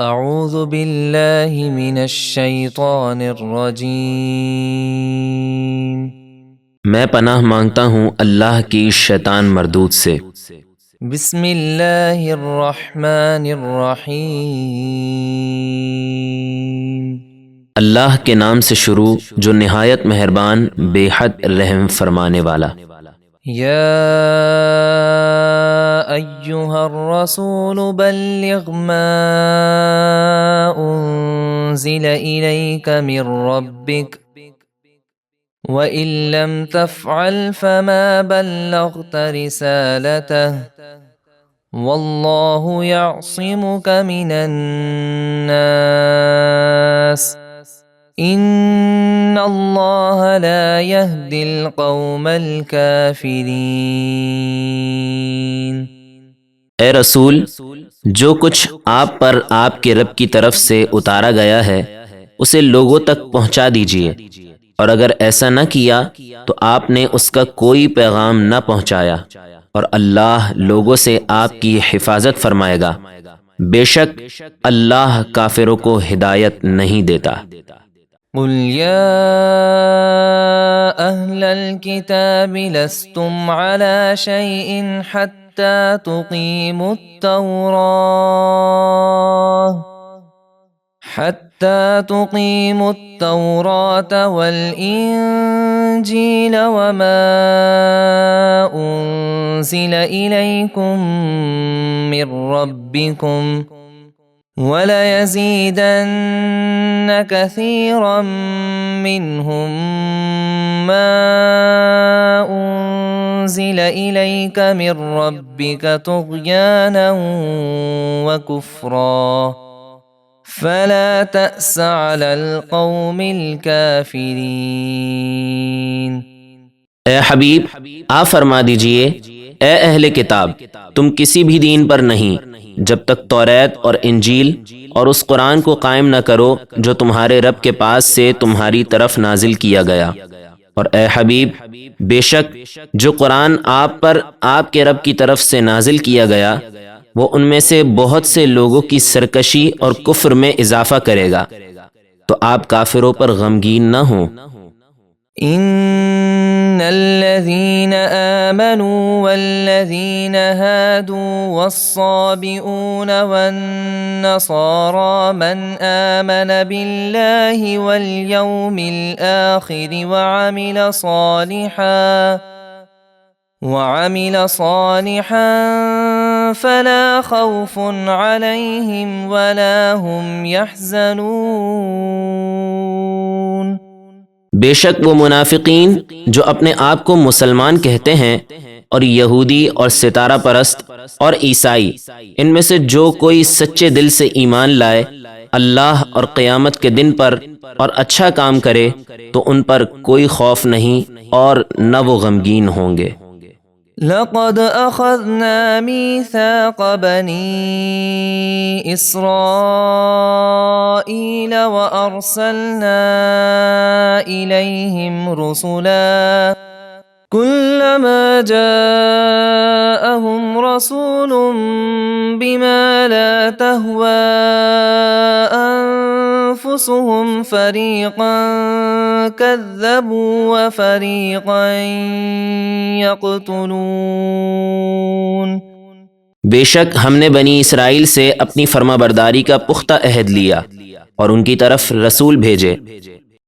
اعوذ باللہ من الشیطان الرجیم۔ میں پناہ مانگتا ہوں اللہ کی شیطان مردود سے۔ بسم اللہ الرحمن الرحیم۔ اللہ کے نام سے شروع جو نہایت مہربان بے حد رحم فرمانے والا۔ یا ایہا الرسول بلغ ما انزل الیک من ربک وَإِن لَّمْ تَفْعَلْ فَمَا بَلَّغْتَ رِسَالَتَهُ وَاللَّهُ يَعْصِمُكَ مِنَ النَّاسِ إِنَّ اللَّهَ لَا يَهْدِي الْقَوْمَ الْكَافِرِينَ۔ اے رسول، جو کچھ آپ پر آپ کے رب کی طرف سے اتارا گیا ہے اسے لوگوں تک پہنچا دیجیے، اور اگر ایسا نہ کیا تو آپ نے اس کا کوئی پیغام نہ پہنچایا، اور اللہ لوگوں سے آپ کی حفاظت فرمائے گا۔ بے شک اللہ کافروں کو ہدایت نہیں دیتا۔ قل یا اہل الکتاب لستم علی شیء حتی تقیموا التوراة والإنجيل وما أنزل إليكم من ربكم وليزيدن كثيرا منهم ما أنزل إليك من ربك طغيانا وكفرا فلا تأس على القوم الكافرین۔ اے حبیب، آپ فرما دیجئے، اے اہل کتاب، تم کسی بھی دین پر نہیں جب تک توریت اور انجیل اور اس قرآن کو قائم نہ کرو جو تمہارے رب کے پاس سے تمہاری طرف نازل کیا گیا۔ اور اے حبیب، بے شک جو قرآن آپ پر آپ کے رب کی طرف سے نازل کیا گیا وہ ان میں سے بہت سے لوگوں کی سرکشی اور کفر میں اضافہ کرے گا، تو آپ کافروں پر غمگین نہ ہوں۔ ان الذين آمنوا والذين هادوا والصابئون والنصارى من آمن بالله واليوم الآخر وعمل صالحا فلا خوف عليهم ولا هم يحزنون۔ بے شک وہ منافقین جو اپنے آپ کو مسلمان کہتے ہیں اور یہودی اور ستارہ پرست اور عیسائی، ان میں سے جو کوئی سچے دل سے ایمان لائے اللہ اور قیامت کے دن پر اور اچھا کام کرے تو ان پر کوئی خوف نہیں اور نہ وہ غمگین ہوں گے۔ لقد اخذنا ميثاق بني اسرائيل وارسلنا اليهم رسلا كلما جاءهم رسول بما لا تهوى أنفسهم فريقا كذبوا وفريقا يقتلون۔ بے شک ہم نے بنی اسرائیل سے اپنی فرما برداری کا پختہ عہد لیا اور ان کی طرف رسول بھیجے۔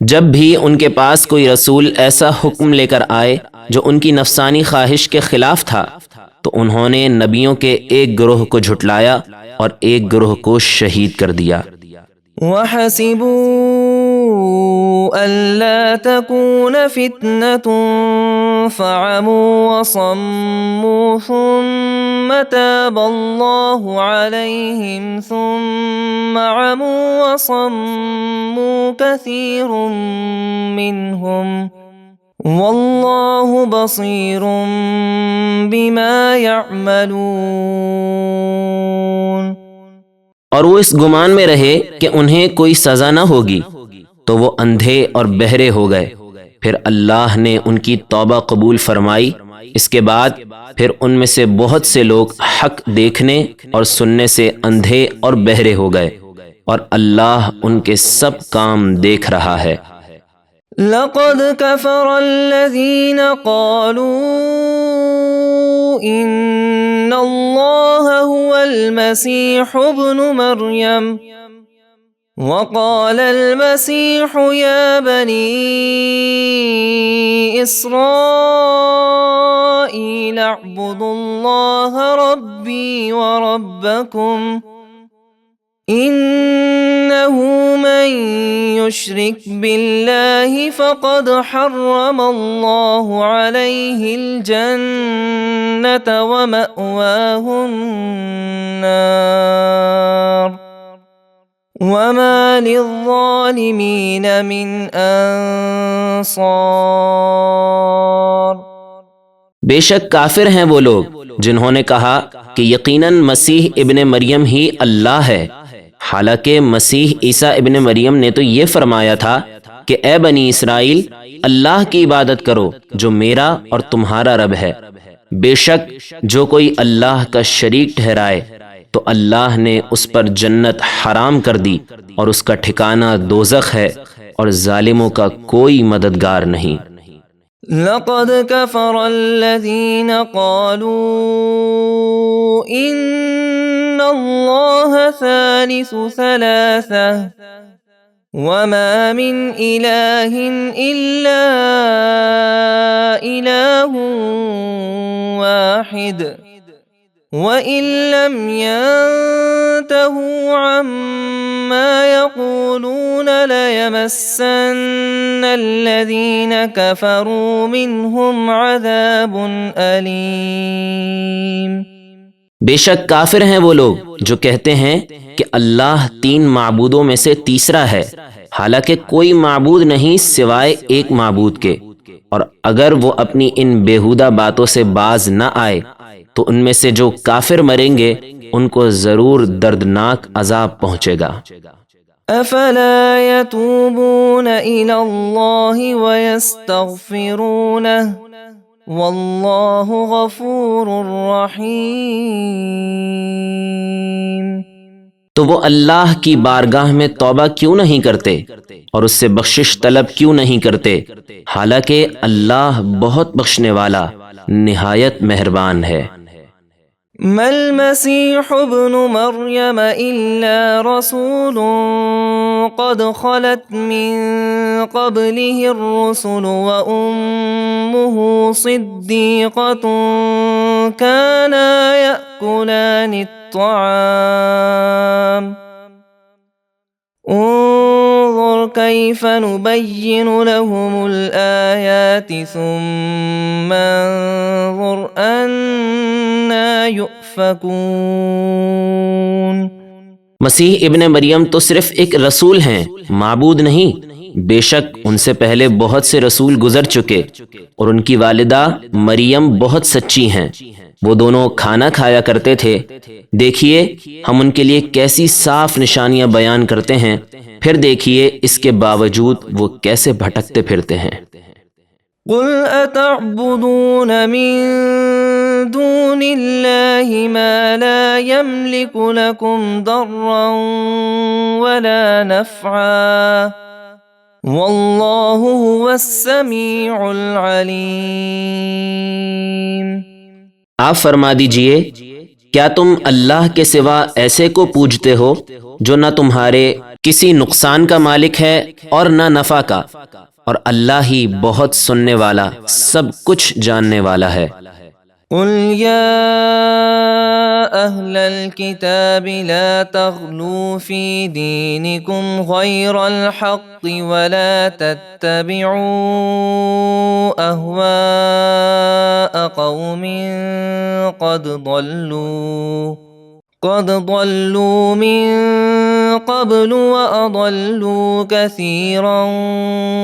جب بھی ان کے پاس کوئی رسول ایسا حکم لے کر آئے جو ان کی نفسانی خواہش کے خلاف تھا تو انہوں نے نبیوں کے ایک گروہ کو جھٹلایا اور ایک گروہ کو شہید کر دیا۔ وَحَسِبُوا أَلَّا تَكُونَ فِتْنَةٌ فَعَمُوا وَصَمُّوا ثُمَّ تَابَ اللَّهُ عَلَيْهِمْ ثُمَّ عَمُوا وَصَمُّوا كَثِيرٌ مِّنْهُمْ وَاللَّهُ بَصِيرٌ بِمَا يَعْمَلُونَ۔ اور وہ اس گمان میں رہے کہ انہیں کوئی سزا نہ ہوگی تو وہ اندھے اور بہرے ہو گئے، پھر اللہ نے ان کی توبہ قبول فرمائی۔ اس کے بعد پھر ان میں سے بہت سے لوگ حق دیکھنے اور سننے سے اندھے اور بہرے ہو گئے۔ اور اللہ ان کے سب کام دیکھ رہا ہے۔ لقد كفر الذين قالوا إن الله هو المسيح ابن مريم وقال المسيح يا بني إسرائيل اعبدوا الله ربي وربكم إنه من يشرك بالله فقد حرم الله عليه الجنة ومأواه النار وما للظالمين من أنصار۔ بے شک کافر ہیں وہ لوگ جنہوں نے کہا کہ یقیناً مسیح ابن مریم ہی اللہ ہے، حالانکہ مسیح عیسیٰ ابن مریم نے تو یہ فرمایا تھا کہ اے بنی اسرائیل اللہ کی عبادت کرو جو میرا اور تمہارا رب ہے۔ بے شک جو کوئی اللہ کا شریک ٹھہرائے تو اللہ نے اس پر جنت حرام کر دی اور اس کا ٹھکانہ دوزخ ہے اور ظالموں کا کوئی مددگار نہیں۔ لقد كفر الذين قالوا إن الله ثالث ثلاثة وما من إله إلا إله واحد وَإِن لَّمْ يَنْتَهُوا عَمَّا يَقُولُونَ لَيَمَسَّنَّ الَّذِينَ كَفَرُوا مِنْهُمْ عَذَابٌ أَلِيمٌ۔ بے شک کافر ہیں وہ لوگ جو کہتے ہیں کہ اللہ تین معبودوں میں سے تیسرا ہے، حالانکہ کوئی معبود نہیں سوائے ایک معبود کے، اور اگر وہ اپنی ان بیہودہ باتوں سے باز نہ آئے تو ان میں سے جو کافر مریں گے ان کو ضرور دردناک عذاب پہنچے گا۔ افلا يتوبون الى الله ويستغفرونه والله غفور رحیم۔ تو وہ اللہ کی بارگاہ میں توبہ کیوں نہیں کرتے اور اس سے بخشش طلب کیوں نہیں کرتے، حالانکہ اللہ بہت بخشنے والا نہایت مہربان ہے۔ ما المسيح ابن مريم إلا رسول قد خلت من قبله الرسل وأمه صديقة كانا يأكلان الطعام انظر كيف نبين لهم الآيات ثم انظر أنا يؤفكون۔ مسیح ابن مریم تو صرف ایک رسول ہیں، معبود نہیں۔ بے شک ان سے پہلے بہت سے رسول گزر چکے اور ان کی والدہ مریم بہت سچی ہیں، وہ دونوں کھانا کھایا کرتے تھے۔ دیکھیے ہم ان کے لیے کیسی صاف نشانیاں بیان کرتے ہیں، پھر دیکھیے اس کے باوجود وہ کیسے بھٹکتے پھرتے ہیں۔ قل اتعبدون من دون اللہ ما لا يملك لكم ضرا ولا نفعا واللہ هو السمیع العلیم۔ آپ فرما دیجئے کیا تم اللہ کے سوا ایسے کو پوجتے ہو جو نہ تمہارے کسی نقصان کا مالک ہے اور نہ نفع کا، اور اللہ ہی بہت سننے والا سب کچھ جاننے والا ہے۔ قل یا اہل الكتاب لا تغلوا فی دینکم غیر الحق ولا تتبعوا اہواء قوم قد ضلوا من قبل وأضلوا كثيرا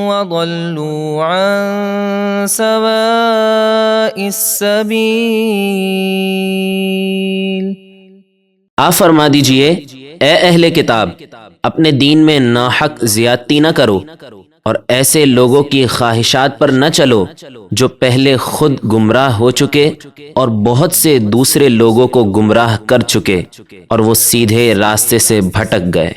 وضلوا عن سواء السبيل۔ آپ فرما دیجئے اے اہل کتاب اپنے دین میں ناحق زیادتی نہ کرو اور ایسے لوگوں کی خواہشات پر نہ چلو جو پہلے خود گمراہ ہو چکے اور بہت سے دوسرے لوگوں کو گمراہ کر چکے اور وہ سیدھے راستے سے بھٹک گئے۔